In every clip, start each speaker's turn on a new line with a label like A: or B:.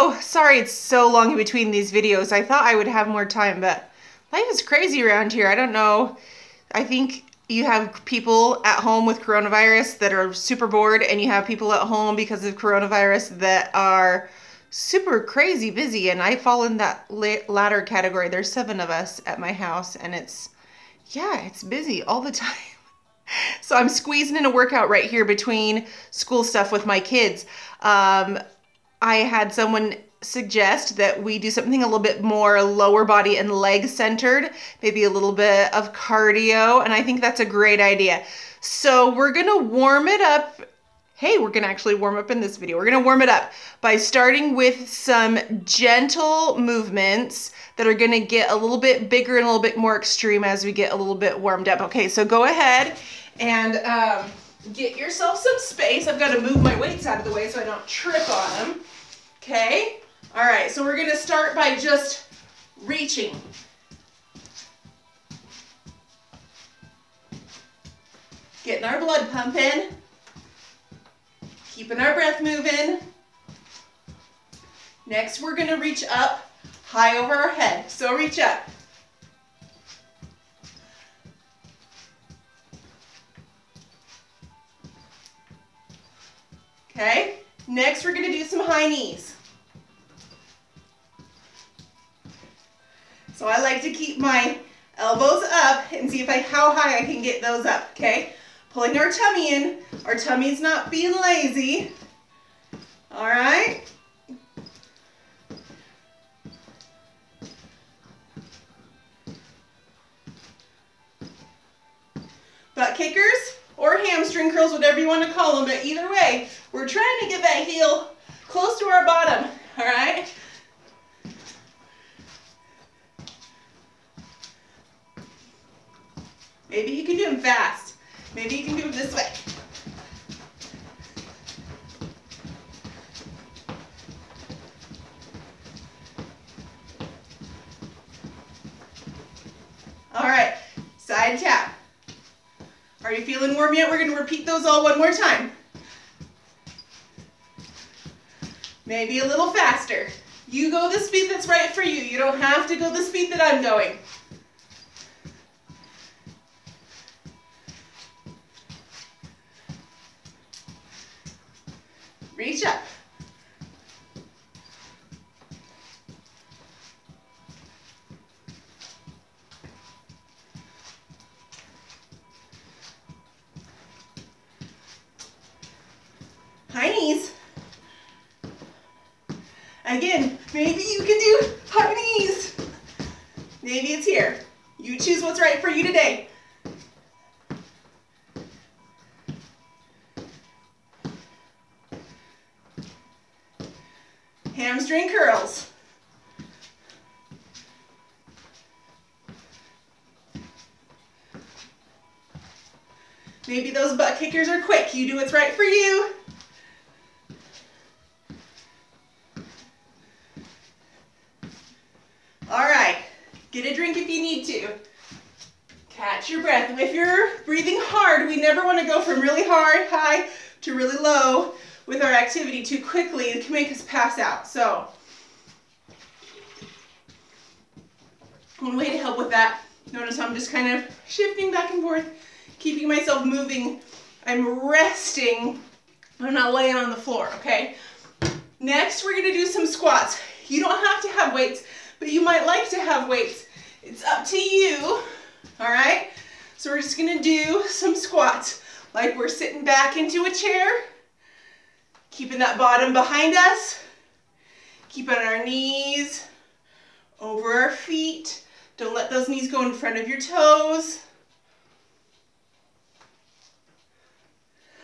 A: Hello! Sorry it's so long in between these videos. I thought I would have more time, but life is crazy around here. I don't know. I think you have people at home with coronavirus that are super bored, and you have people at home because of coronavirus that are super crazy busy, and I fall in that latter category. There's 7 of us at my house, and it's busy all the time. So I'm squeezing in a workout right here between school stuff with my kids. I had someone suggest that we do something a little bit more lower body and leg centered, maybe a little bit of cardio, and I think that's a great idea. So we're gonna warm it up. Hey, we're gonna actually warm up in this video. We're gonna warm it up by starting with some gentle movements that are gonna get a little bit bigger and a little bit more extreme as we get a little bit warmed up. Okay, so go ahead and get yourself some space. I've got to move my weights out of the way so I don't trip on them. Okay, all right, so we're gonna start by just reaching. Getting our blood pumping, keeping our breath moving. Next, we're gonna reach up high over our head. So reach up. Okay, next we're gonna do some high knees. So I like to keep my elbows up and see how high I can get those up, okay? Pulling our tummy in. Our tummy's not being lazy. All right? Butt kickers or hamstring curls, whatever you want to call them, but either way, we're trying to get that heel close to our bottom, all right? Maybe you can do them fast. Maybe you can do them this way. All right, side tap. Are you feeling warm yet? We're going to repeat those all one more time. Maybe a little faster. You go the speed that's right for you. You don't have to go the speed that I'm going. Reach up. High knees. Again, maybe you can do high knees. Maybe it's here. You choose what's right for you today. Hamstring curls. Maybe those butt kickers are quick. You do what's right for you. All right, get a drink if you need to. Catch your breath. If you're breathing hard, we never want to go from really high to really low with our activity too quickly. It can make us pass out. So, one way to help with that, notice I'm just kind of shifting back and forth, keeping myself moving. I'm resting. I'm not laying on the floor, okay? Next, we're gonna do some squats. You don't have to have weights, but you might like to have weights. It's up to you, all right? So we're just gonna do some squats, like we're sitting back into a chair, keeping that bottom behind us, keeping our knees over our feet. Don't let those knees go in front of your toes.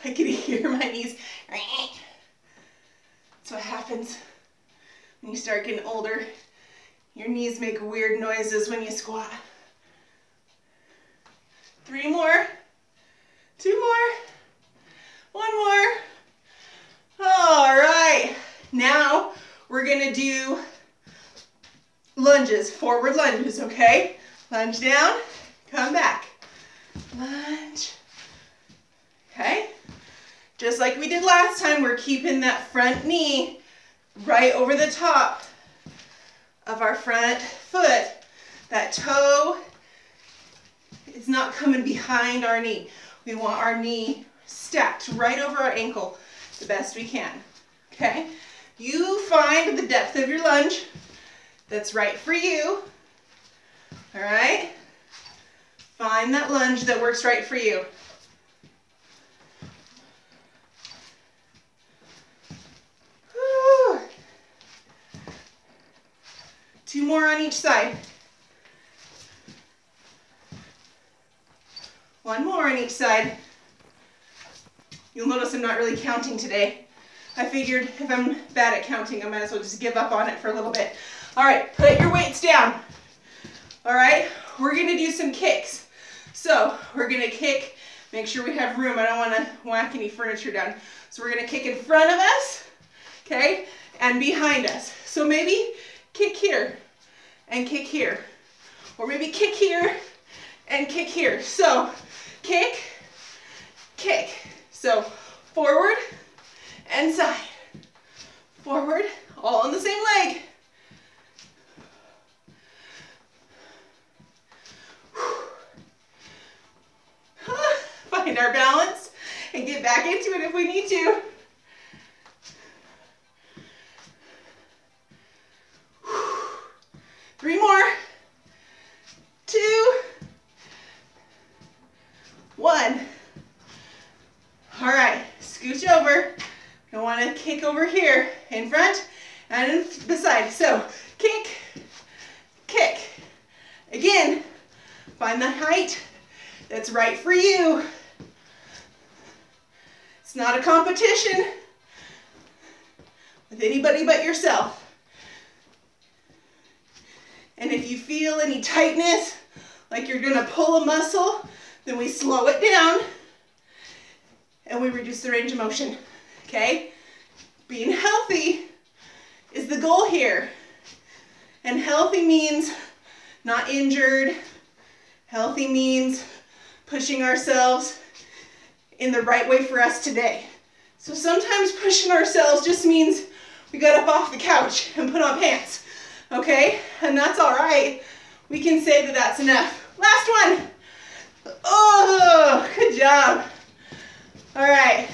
A: I can hear my knees. That's what happens when you start getting older. Your knees make weird noises when you squat. 3 more, 2 more, 1 more. All right, now we're gonna do lunges, forward lunges, okay? Lunge down, come back. Lunge. Okay? Just like we did last time, we're keeping that front knee right over the top of our front foot. That toe is not coming behind our knee. We want our knee stacked right over our ankle the best we can, okay? You find the depth of your lunge that's right for you, all right? Find that lunge that works right for you. Whew. 2 more on each side. 1 more on each side. You'll notice I'm not really counting today. I figured if I'm bad at counting, I might as well just give up on it for a little bit. All right, put your weights down. All right, we're gonna do some kicks. So we're gonna kick, make sure we have room. I don't wanna whack any furniture down. So we're gonna kick in front of us, okay, and behind us. So maybe kick here and kick here. Or maybe kick here and kick here. So kick, kick. So forward and side. Forward, all on the same leg. Find our balance and get back into it if we need to. Three more. 2, 1. All right, scooch over. I want to kick over here, in front and in the side. So kick, kick. Again, find the height that's right for you. It's not a competition with anybody but yourself. And if you feel any tightness, like you're gonna pull a muscle, then we slow it down and we reduce the range of motion, okay? Being healthy is the goal here. And healthy means not injured. Healthy means pushing ourselves in the right way for us today. So sometimes pushing ourselves just means we got up off the couch and put on pants, okay? And that's all right. We can say that that's enough. Last one. Oh, good job. All right.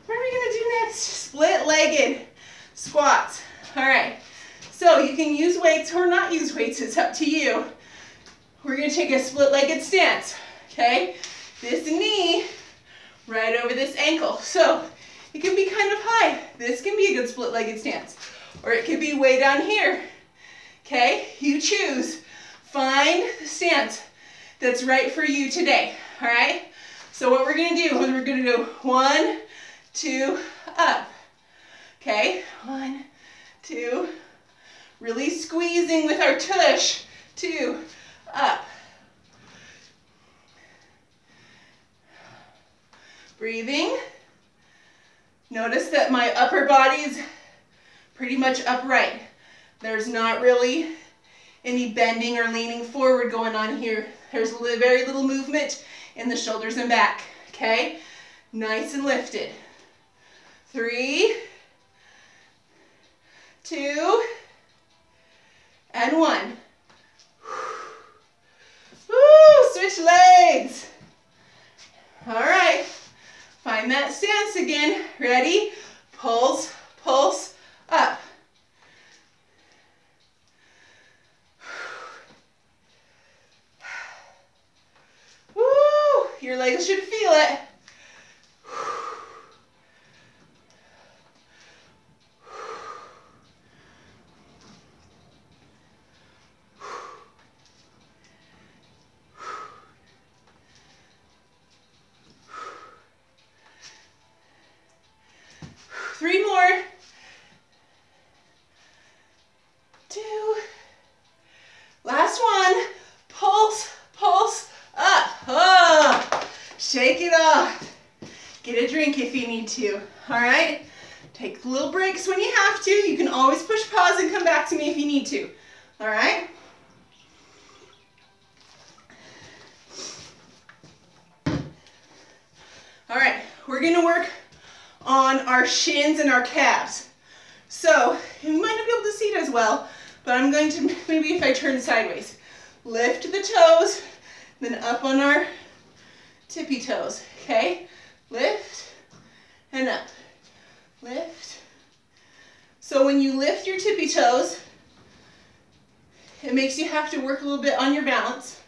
A: What are we gonna do next? Split-legged squats. All right. So you can use weights or not use weights. It's up to you. We're gonna take a split-legged stance, okay? This knee right over this ankle. So it can be kind of high. This can be a good split-legged stance. Or it could be way down here, okay? You choose. Find the stance that's right for you today, all right? So what we're gonna do is we're gonna do 1, 2, up, okay? 1, 2, really squeezing with our tush, 2, up. Breathing. Notice that my upper body is pretty much upright. There's not really any bending or leaning forward going on here. There's very little movement in the shoulders and back, okay? Nice and lifted. 3, 2, and 1. Woo, switch legs. All right, find that stance again. Ready? Pulse, pulse, up. Woo, your legs should feel it. 3 more. 2. Last one. Pulse, pulse, up. Oh, shake it off. Get a drink if you need to. All right? Take little breaks when you have to. You can always push pause and come back to me if you need to. All right? All right, we're gonna work on our shins and our calves. So you might not be able to see it as well, but I'm going to, maybe if I turn sideways, lift the toes, then up on our tippy toes, okay? Lift and up, lift. So when you lift your tippy toes, it makes you have to work a little bit on your balance,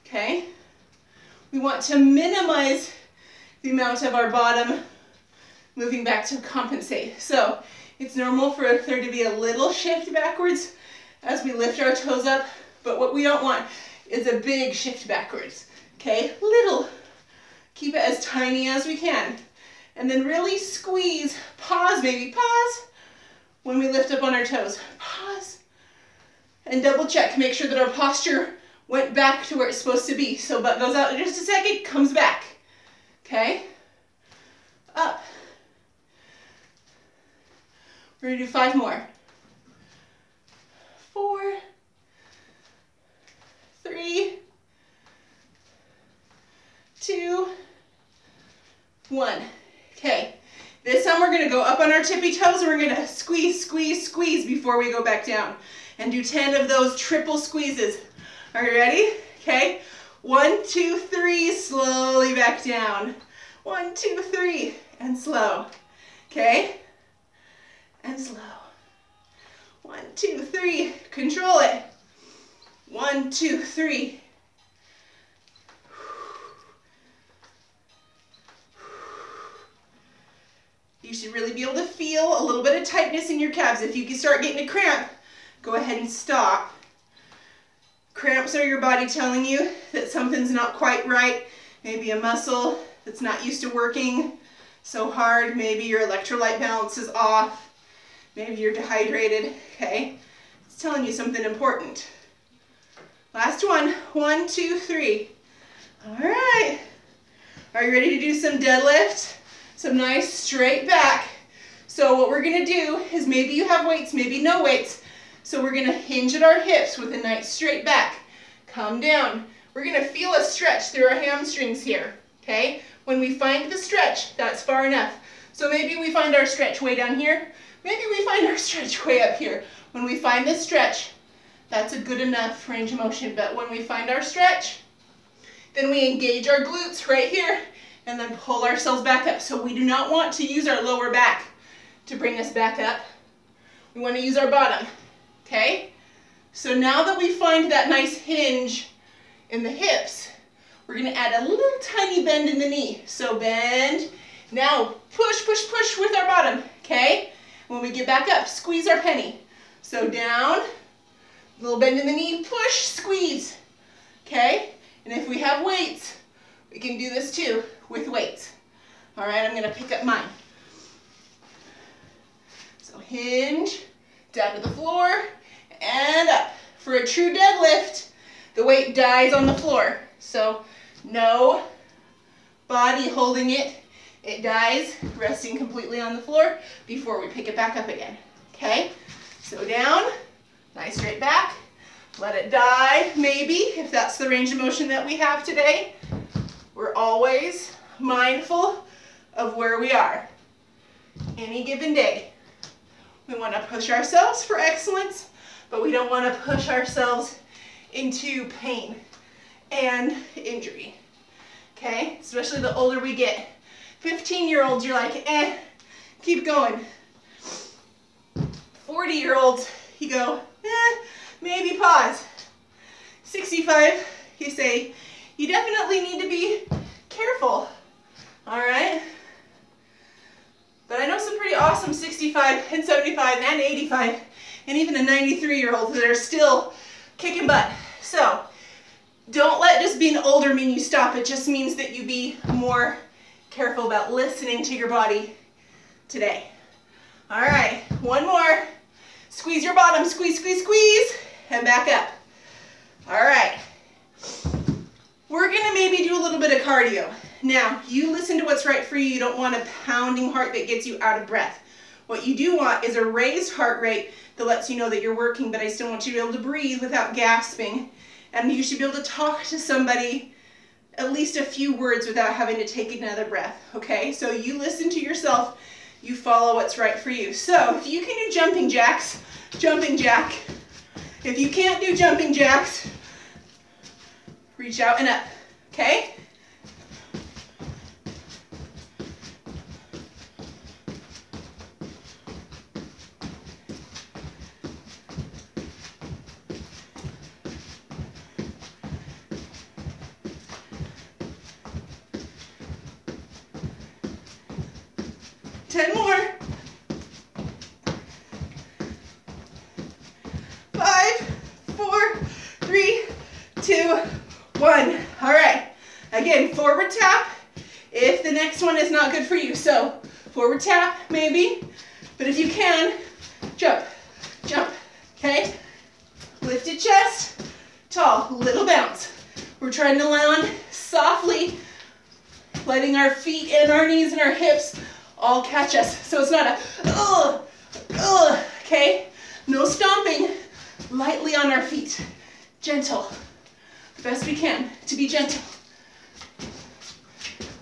A: okay? We want to minimize the amount of our bottom moving back to compensate. So it's normal for there to be a little shift backwards as we lift our toes up, but what we don't want is a big shift backwards, okay? Little. Keep it as tiny as we can. And then really squeeze, pause maybe, pause, when we lift up on our toes. Pause. And double check, make sure that our posture went back to where it's supposed to be. So butt goes out in just a second, comes back, okay? Up. We're gonna do 5 more. 4, 3, 2, 1. Okay, this time we're gonna go up on our tippy toes and we're gonna squeeze, squeeze, squeeze before we go back down. And do 10 of those triple squeezes. Are you ready? Okay, 1, 2, 3, slowly back down. 1, 2, 3, and slow. Okay, and slow. 1, 2, 3, control it. 1, 2, 3. You should really be able to feel a little bit of tightness in your calves. If you can start getting a cramp, go ahead and stop. Cramps are your body telling you that something's not quite right. Maybe a muscle that's not used to working so hard. Maybe your electrolyte balance is off. Maybe you're dehydrated, okay? It's telling you something important. Last one. 1, 2, 3. All right. Are you ready to do some deadlift? Some nice straight back. So what we're gonna do is, maybe you have weights, maybe no weights. So we're gonna hinge at our hips with a nice straight back. Come down. We're gonna feel a stretch through our hamstrings here, okay? When we find the stretch, that's far enough. So maybe we find our stretch way down here. Maybe we find our stretch way up here. When we find this stretch, that's a good enough range of motion. But when we find our stretch, then we engage our glutes right here and then pull ourselves back up. So we do not want to use our lower back to bring us back up. We want to use our bottom, okay? So now that we find that nice hinge in the hips, we're gonna add a little tiny bend in the knee. So bend, now push, push, push with our bottom, okay? When we get back up, squeeze our penny. So down, little bend in the knee, push, squeeze, okay? And if we have weights, we can do this too with weights. All right, I'm gonna pick up mine. So hinge, down to the floor, and up. For a true deadlift, the weight dies on the floor. So no body holding it. It dies resting completely on the floor before we pick it back up again, okay? So down, nice straight back. Let it die, maybe, if that's the range of motion that we have today. We're always mindful of where we are any given day. We want to push ourselves for excellence, but we don't want to push ourselves into pain and injury, okay? Especially the older we get. 15-year-olds, you're like, keep going. 40-year-olds, you go, maybe pause. 65, you say, you definitely need to be careful, all right? But I know some pretty awesome 65 and 75 and 85 and even a 93-year-old that are still kicking butt. So don't let just being older mean you stop. It just means that you be more careful about listening to your body today. All right, one more. Squeeze your bottom, squeeze, squeeze, squeeze, and back up. All right. We're gonna maybe do a little bit of cardio. Now, you listen to what's right for you. You don't want a pounding heart that gets you out of breath. What you do want is a raised heart rate that lets you know that you're working, but I still want you to be able to breathe without gasping. And you should be able to talk to somebody at least a few words without having to take another breath, okay? So you listen to yourself You follow what's right for you. So if you can do jumping jacks, jumping jack. If you can't do jumping jacks, reach out and up, okay? Ten more. 5, 4, 3, 2, 1. All right. Again, forward tap if the next one is not good for you. So forward tap maybe, but if you can, jump, jump, okay? Lifted chest, tall, little bounce. We're trying to land softly, letting our feet and our knees and our hips all catch us. So it's not a, okay? No stomping, lightly on our feet. Gentle, the best we can to be gentle.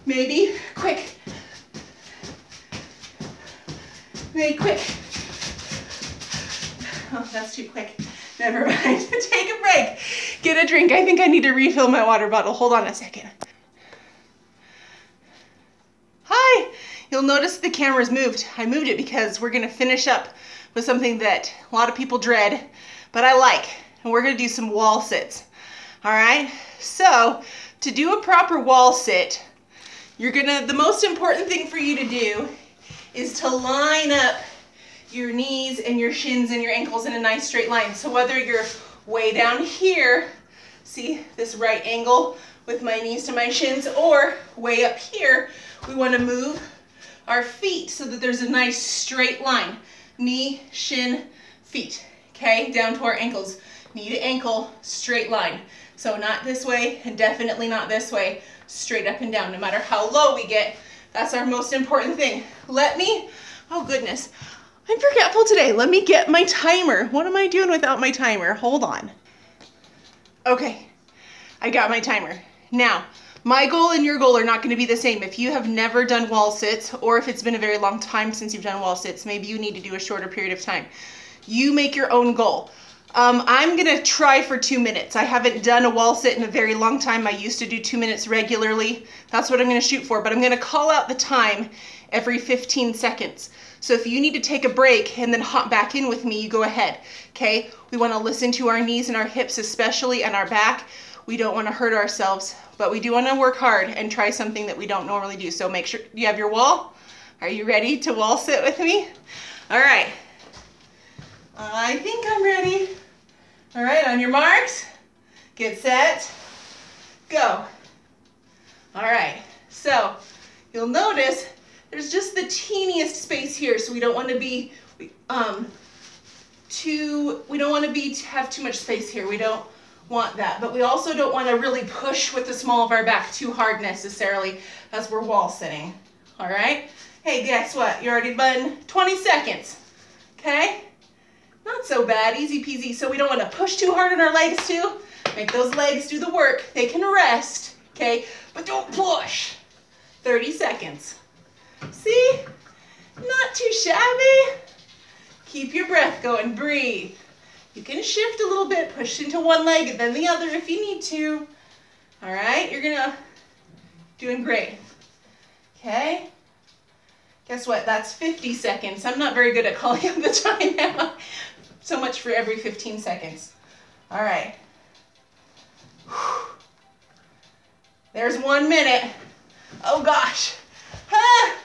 A: Maybe quick. Maybe quick. Oh, that's too quick. Never mind. Take a break. Get a drink. I think I need to refill my water bottle. Hold on a second. Hi. You'll notice the camera's moved. I moved it because we're going to finish up with something that a lot of people dread, but I like. And we're going to do some wall sits. All right? So, to do a proper wall sit, the most important thing for you to do is to line up your knees and your shins and your ankles in a nice straight line. So whether you're way down here, see this right angle with my knees to my shins, or way up here, we want to move our feet so that there's a nice straight line. Knee, shin, feet, okay? Down to our ankles. Knee to ankle, straight line. So not this way and definitely not this way. Straight up and down, no matter how low we get. That's our most important thing. Oh goodness, I'm forgetful today. Let me get my timer. What am I doing without my timer? Hold on. Okay, I got my timer. Now, my goal and your goal are not going to be the same. If you have never done wall sits, or if it's been a very long time since you've done wall sits, maybe you need to do a shorter period of time. You make your own goal. I'm going to try for 2 minutes. I haven't done a wall sit in a very long time. I used to do 2 minutes regularly. That's what I'm going to shoot for, but I'm going to call out the time every 15 seconds. So if you need to take a break and then hop back in with me, you go ahead, okay? We want to listen to our knees and our hips especially, and our back. We don't want to hurt ourselves, but we do want to work hard and try something that we don't normally do. So make sure you have your wall. Are you ready to wall sit with me? All right. I think I'm ready. All right, on your marks, get set, go. All right, so you'll notice there's just the teeniest space here, so we don't want to be have too much space here. We don't want that, but we also don't want to really push with the small of our back too hard necessarily as we're wall sitting. All right. Hey, guess what? You already done 20 seconds. Okay. Not so bad, easy peasy. So we don't want to push too hard on our legs too. Make those legs do the work. They can rest, okay? But don't push. 30 seconds. See? Not too shabby. Keep your breath going, breathe. You can shift a little bit, push into one leg and then the other if you need to. All right, doing great. Okay? Guess what? That's 50 seconds. I'm not very good at calling up the time now. So much for every 15 seconds. All right. There's 1 minute. Oh gosh. Ah!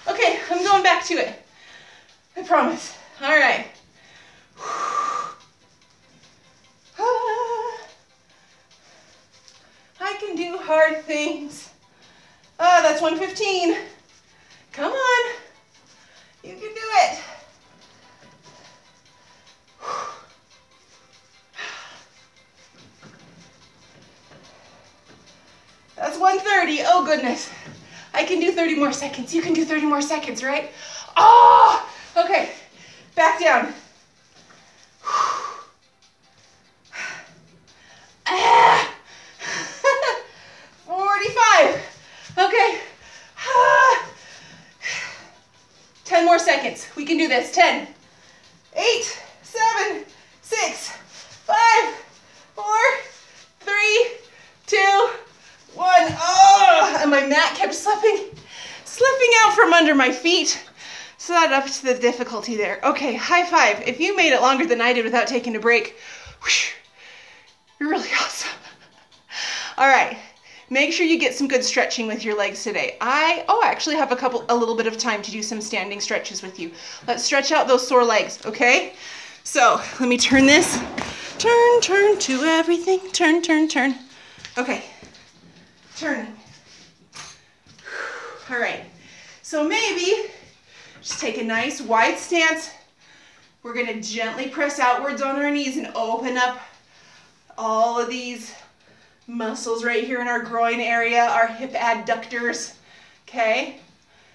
A: Okay, I'm going back to it. I promise. All right. Ah! I can do hard things. Oh, that's 1:15. Come on. You can do it. That's 1:30. Oh, goodness. I can do 30 more seconds. You can do 30 more seconds, right? Oh, okay. Back down. Ah. 45. Okay. 10 more this. 10, 8, 7, 6, 5, 4, 3, 2, 1. Oh, and my mat kept slipping out from under my feet. So that upped the difficulty there. Okay, high five. If you made it longer than I did without taking a break, whoosh, you're really awesome. All right, make sure you get some good stretching with your legs today. I actually have a little bit of time to do some standing stretches with you. Let's stretch out those sore legs, okay? So let me turn this. Turn to everything. Turn. Okay, turning. All right, so maybe just take a nice wide stance. We're gonna gently press outwards on our knees and open up all of these muscles right here in our groin area, our hip adductors, okay?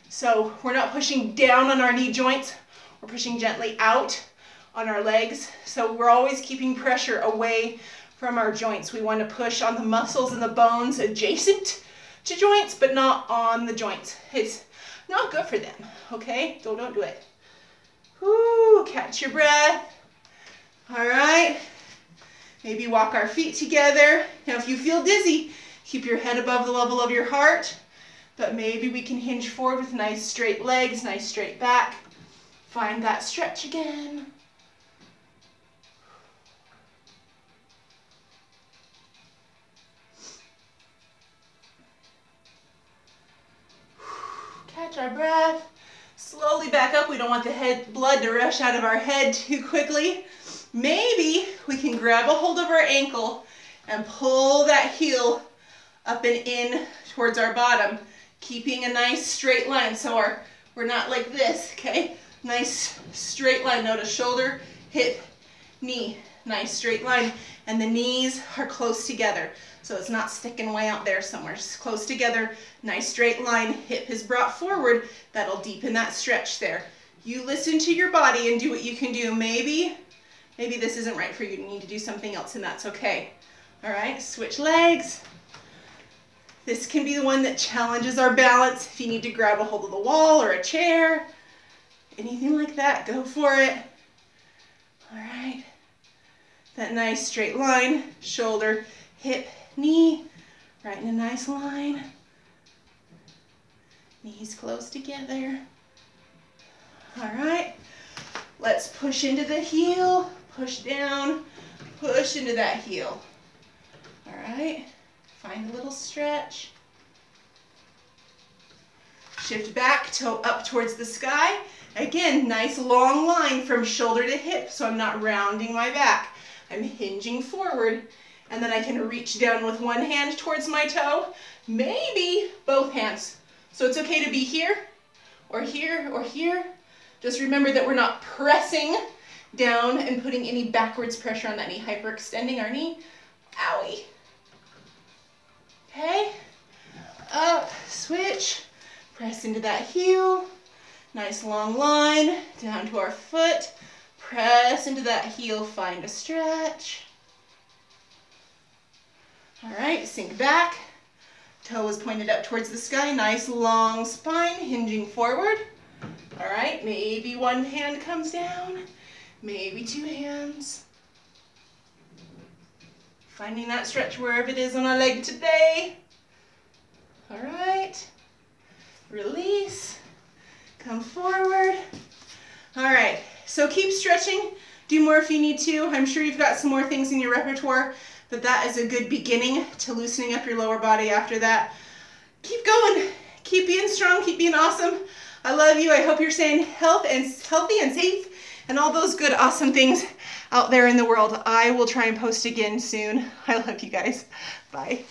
A: So we're not pushing down on our knee joints, we're pushing gently out on our legs. So we're always keeping pressure away from our joints. We want to push on the muscles and the bones adjacent to joints, but not on the joints. It's not good for them, okay? So don't do it. Whoo, catch your breath. All right. Maybe walk our feet together. Now, if you feel dizzy, keep your head above the level of your heart, but maybe we can hinge forward with nice straight legs, nice straight back. Find that stretch again. Catch our breath. Slowly back up. We don't want the blood to rush out of our head too quickly. Maybe we can grab a hold of our ankle and pull that heel up and in towards our bottom, keeping a nice straight line. So we're not like this, okay? Nice straight line. Notice shoulder, hip, knee. Nice straight line. And the knees are close together. So it's not sticking way out there somewhere. Just close together. Nice straight line. Hip is brought forward. That'll deepen that stretch there. You listen to your body and do what you can do. Maybe this isn't right for you. You need to do something else, and that's okay. All right, switch legs. This can be the one that challenges our balance. If you need to grab a hold of the wall or a chair, anything like that, go for it. All right. That nice straight line, shoulder, hip, knee, right in a nice line. Knees close together. All right. Let's push into the heel, push down, push into that heel. All right, find a little stretch. Shift back, toe up towards the sky. Again, nice long line from shoulder to hip, so I'm not rounding my back. I'm hinging forward, and then I can reach down with one hand towards my toe, maybe both hands. So it's okay to be here, or here, or here. Just remember that we're not pressing down and putting any backwards pressure on that knee, hyperextending our knee. Owie. Okay, up, switch, press into that heel, nice long line, down to our foot, press into that heel, find a stretch. All right, sink back, toe is pointed up towards the sky, nice long spine, hinging forward. All right, maybe one hand comes down, maybe two hands. Finding that stretch wherever it is on our leg today. All right, release, come forward. All right, so keep stretching. Do more if you need to. I'm sure you've got some more things in your repertoire, but that is a good beginning to loosening up your lower body after that. Keep going, keep being strong, keep being awesome. I love you. I hope you're staying healthy and safe and all those good, awesome things out there in the world. I will try and post again soon. I love you guys. Bye.